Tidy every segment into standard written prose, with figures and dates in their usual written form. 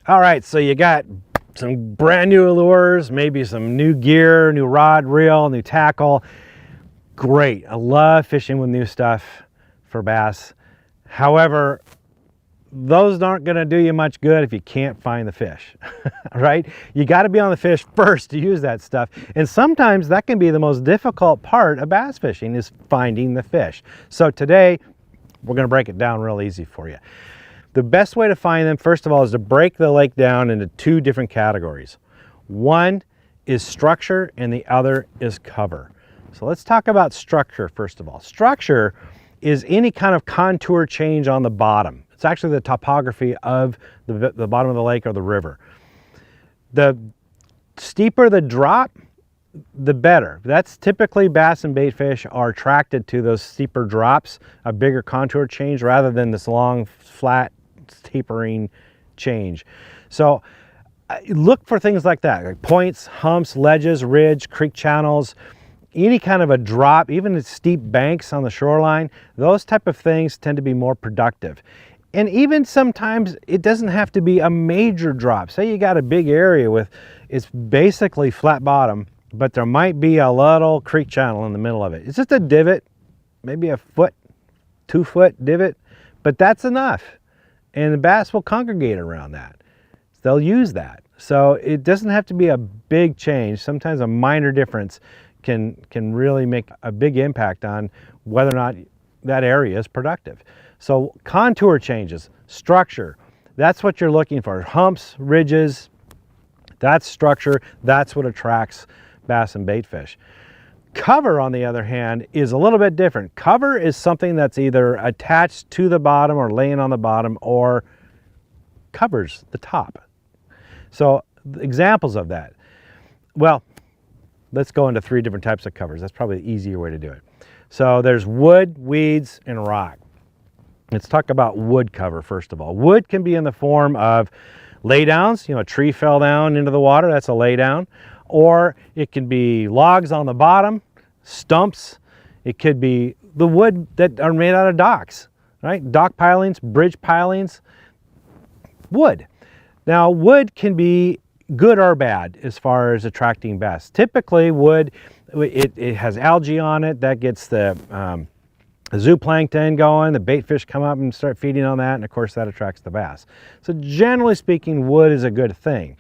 All right, so you got some brand new lures, maybe some new gear, new rod, reel, new tackle. Great. I love fishing with new stuff for bass. However, those aren't going to do you much good if you can't find the fish, right? You got to be on the fish first to use that stuff. And sometimes that can be the most difficult part of bass fishing, is finding the fish. So today, we're going to break it down real easy for you. The best way to find them, first of all, is to break the lake down into two different categories. One is structure and the other is cover. So let's talk about structure first of all. Structure is any kind of contour change on the bottom. It's actually the topography of the bottom of the lake or the river. The steeper the drop, the better. That's typically bass and bait fish are attracted to those steeper drops, a bigger contour change rather than this long, flat, tapering change. So look for things like that, like points, humps, ledges, ridge, creek channels, any kind of a drop, even steep banks on the shoreline. Those type of things tend to be more productive. And even sometimes it doesn't have to be a major drop. Say you got a big area with, it's basically flat bottom, but there might be a little creek channel in the middle of it. It's just a divot, maybe a foot, 2 foot divot, but that's enough. And the bass will congregate around that. They'll use that. So it doesn't have to be a big change. Sometimes a minor difference can really make a big impact on whether or not that area is productive. So contour changes, structure, that's what you're looking for. Humps, ridges, that's structure, that's what attracts bass and bait fish. Cover, on the other hand, is a little bit different. Cover is something that's either attached to the bottom or laying on the bottom or covers the top. So examples of that. Well, let's go into 3 different types of covers. That's probably the easier way to do it. So there's wood, weeds, and rock. Let's talk about wood cover first of all. Wood can be in the form of laydowns. You know, a tree fell down into the water, that's a laydown. Or it can be logs on the bottom, stumps. It could be the wood that are made out of docks, right? Dock pilings, bridge pilings, wood. Now, wood can be good or bad as far as attracting bass. Typically, wood, it has algae on it. That gets the zooplankton going. The bait fish come up and start feeding on that, and of course, that attracts the bass. So generally speaking, wood is a good thing.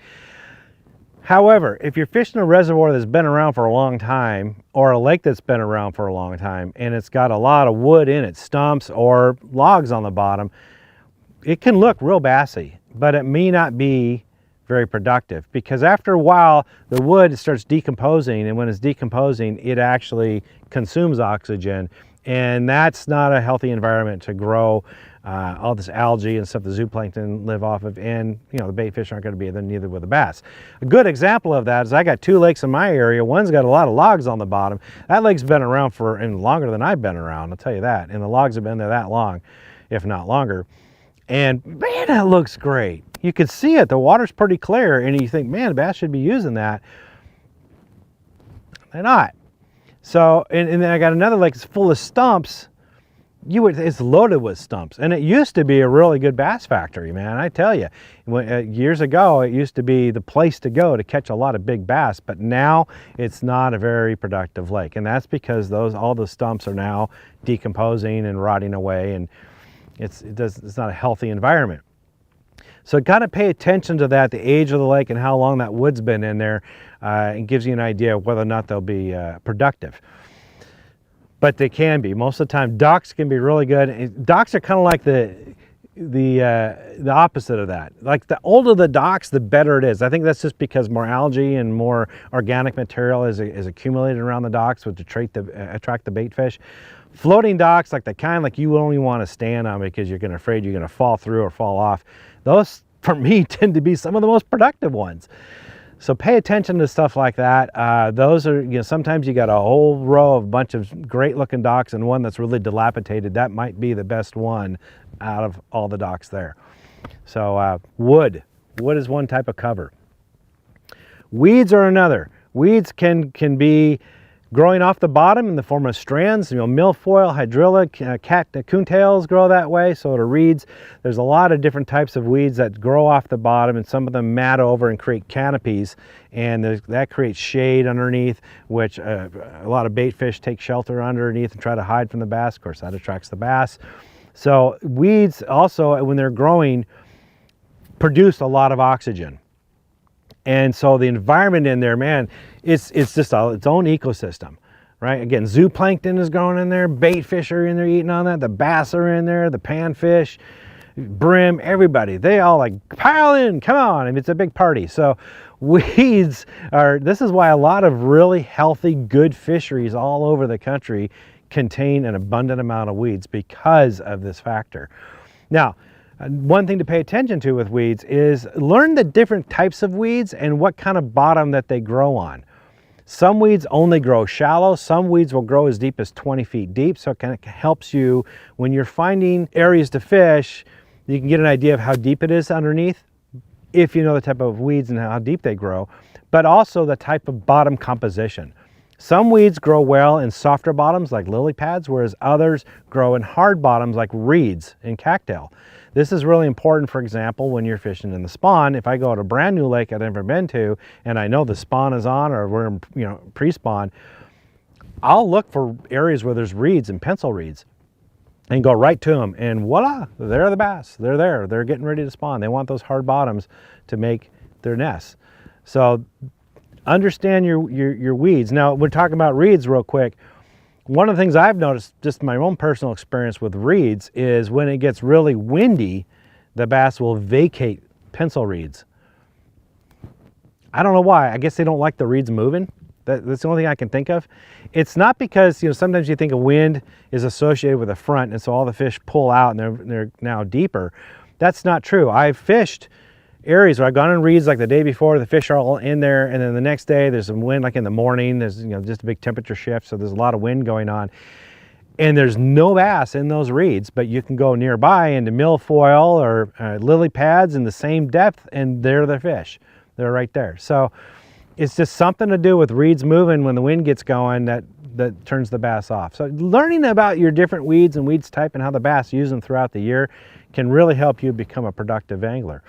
However, if you're fishing a reservoir that's been around for a long time, or a lake that's been around for a long time, and it's got a lot of wood in it, stumps or logs on the bottom, it can look real bassy, but it may not be very productive, because after a while, the wood starts decomposing, and when it's decomposing, it actually consumes oxygen, and that's not a healthy environment to grow all this algae and stuff the zooplankton live off of, and you know, the bait fish aren't going to be there, neither will the bass. A good example of that is I got 2 lakes in my area. One's got a lot of logs on the bottom. That lake's been around for longer than I've been around, I'll tell you that, and the logs have been there that long, if not longer. And man, that looks great. You can see it, the water's pretty clear, and you think, man, the bass should be using that. They're not. So, and then I got another lake that's full of stumps. It's loaded with stumps, and it used to be a really good bass factory, man. I tell you, years ago, it used to be the place to go to catch a lot of big bass, but now it's not a very productive lake, and that's because all the stumps are now decomposing and rotting away, and it's not a healthy environment. So got to pay attention to that, the age of the lake and how long that wood's been in there, and gives you an idea of whether or not they'll be productive. But they can be. Most of the time, docks can be really good. Docks are kind of like the opposite of that. Like the older the docks, the better it is. I think that's just because more algae and more organic material is accumulated around the docks, which attract the bait fish. Floating docks, like the kind like you only want to stand on because you're afraid you're going to fall through or fall off, those for me tend to be some of the most productive ones. So pay attention to stuff like that. Those are, you know, sometimes you got a whole row of a bunch of great looking docks and one that's really dilapidated. That might be the best one out of all the docks there. So wood is one type of cover. Weeds are another. Weeds can be growing off the bottom in the form of strands. Milfoil, hydrilla, coontails grow that way, so do reeds. There's a lot of different types of weeds that grow off the bottom, and some of them mat over and create canopies, and that creates shade underneath, which a lot of bait fish take shelter underneath and try to hide from the bass. Of course, that attracts the bass. So weeds also, when they're growing, produce a lot of oxygen. And so the environment in there, man, it's just its own ecosystem, right? Again, zooplankton is growing in there, bait fish are in there eating on that, the bass are in there, the panfish, brim, everybody, they all like pile in, come on, and it's a big party. So weeds this is why a lot of really healthy, good fisheries all over the country contain an abundant amount of weeds because of this factor. Now, one thing to pay attention to with weeds is learn the different types of weeds and what kind of bottom that they grow on. Some weeds only grow shallow. Some weeds will grow as deep as 20 feet deep. So it kind of helps you when you're finding areas to fish, you can get an idea of how deep it is underneath if you know the type of weeds and how deep they grow, but also the type of bottom composition. Some weeds grow well in softer bottoms like lily pads, whereas others grow in hard bottoms like reeds and cattail. This is really important, for example, when you're fishing in the spawn. If I go to a brand new lake I've never been to and I know the spawn is on or we're in pre-spawn, I'll look for areas where there's reeds and pencil reeds and go right to them, and voila, there are the bass. They're there. They're getting ready to spawn. They want those hard bottoms to make their nests. So understand your weeds. Now, we're talking about reeds real quick. One of the things I've noticed, just my own personal experience with reeds, is when it gets really windy, the bass will vacate pencil reeds. I don't know why. I guess they don't like the reeds moving. That's the only thing I can think of. It's not because, sometimes you think a wind is associated with the front, and so all the fish pull out and they're now deeper. That's not true. I've fished areas where I've gone in reeds like the day before, the fish are all in there, and then the next day there's some wind, like in the morning, there's just a big temperature shift, so there's a lot of wind going on. And there's no bass in those reeds, but you can go nearby into milfoil or lily pads in the same depth, and they're the fish. They're right there. So it's just something to do with reeds moving when the wind gets going that turns the bass off. So learning about your different weeds and weeds type and how the bass use them throughout the year can really help you become a productive angler.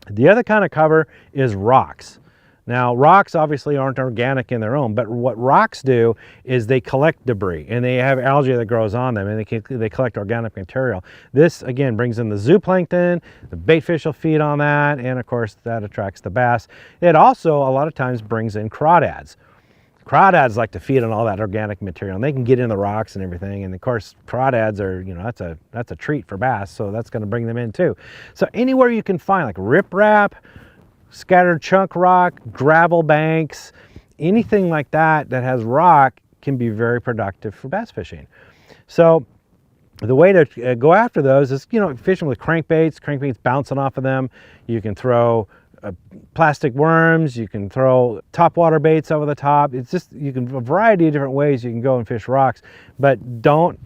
The other kind of cover is rocks. Now, rocks obviously aren't organic in their own, but what rocks do is they collect debris, and they have algae that grows on them, and they collect organic material. This, again, brings in the zooplankton, the bait fish will feed on that, and of course, that attracts the bass. It also, a lot of times, brings in crawdads. Crawdads like to feed on all that organic material, and they can get in the rocks and everything, and of course, crawdads are, that's a treat for bass, so that's going to bring them in too. So anywhere you can find, like riprap, scattered chunk rock, gravel banks, anything like that that has rock can be very productive for bass fishing. So the way to go after those is, fishing with crankbaits bouncing off of them. You can throw plastic worms, you can throw topwater baits over the top. It's just, a variety of different ways you can go and fish rocks, but don't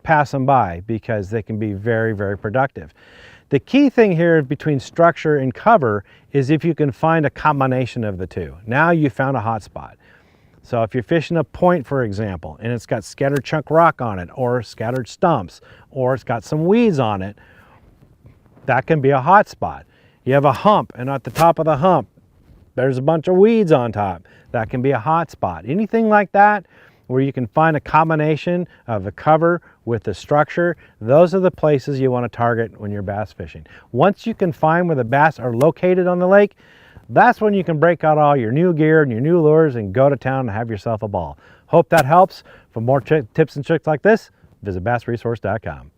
pass them by because they can be very, very productive. The key thing here between structure and cover is if you can find a combination of the two. Now you found a hot spot. So if you're fishing a point, for example, and it's got scattered chunk rock on it, or scattered stumps, or it's got some weeds on it, that can be a hot spot. You have a hump, and at the top of the hump, there's a bunch of weeds on top. That can be a hot spot. Anything like that, where you can find a combination of the cover with the structure, those are the places you want to target when you're bass fishing. Once you can find where the bass are located on the lake, that's when you can break out all your new gear and your new lures and go to town and have yourself a ball. Hope that helps. For more tips and tricks like this, visit bassresource.com.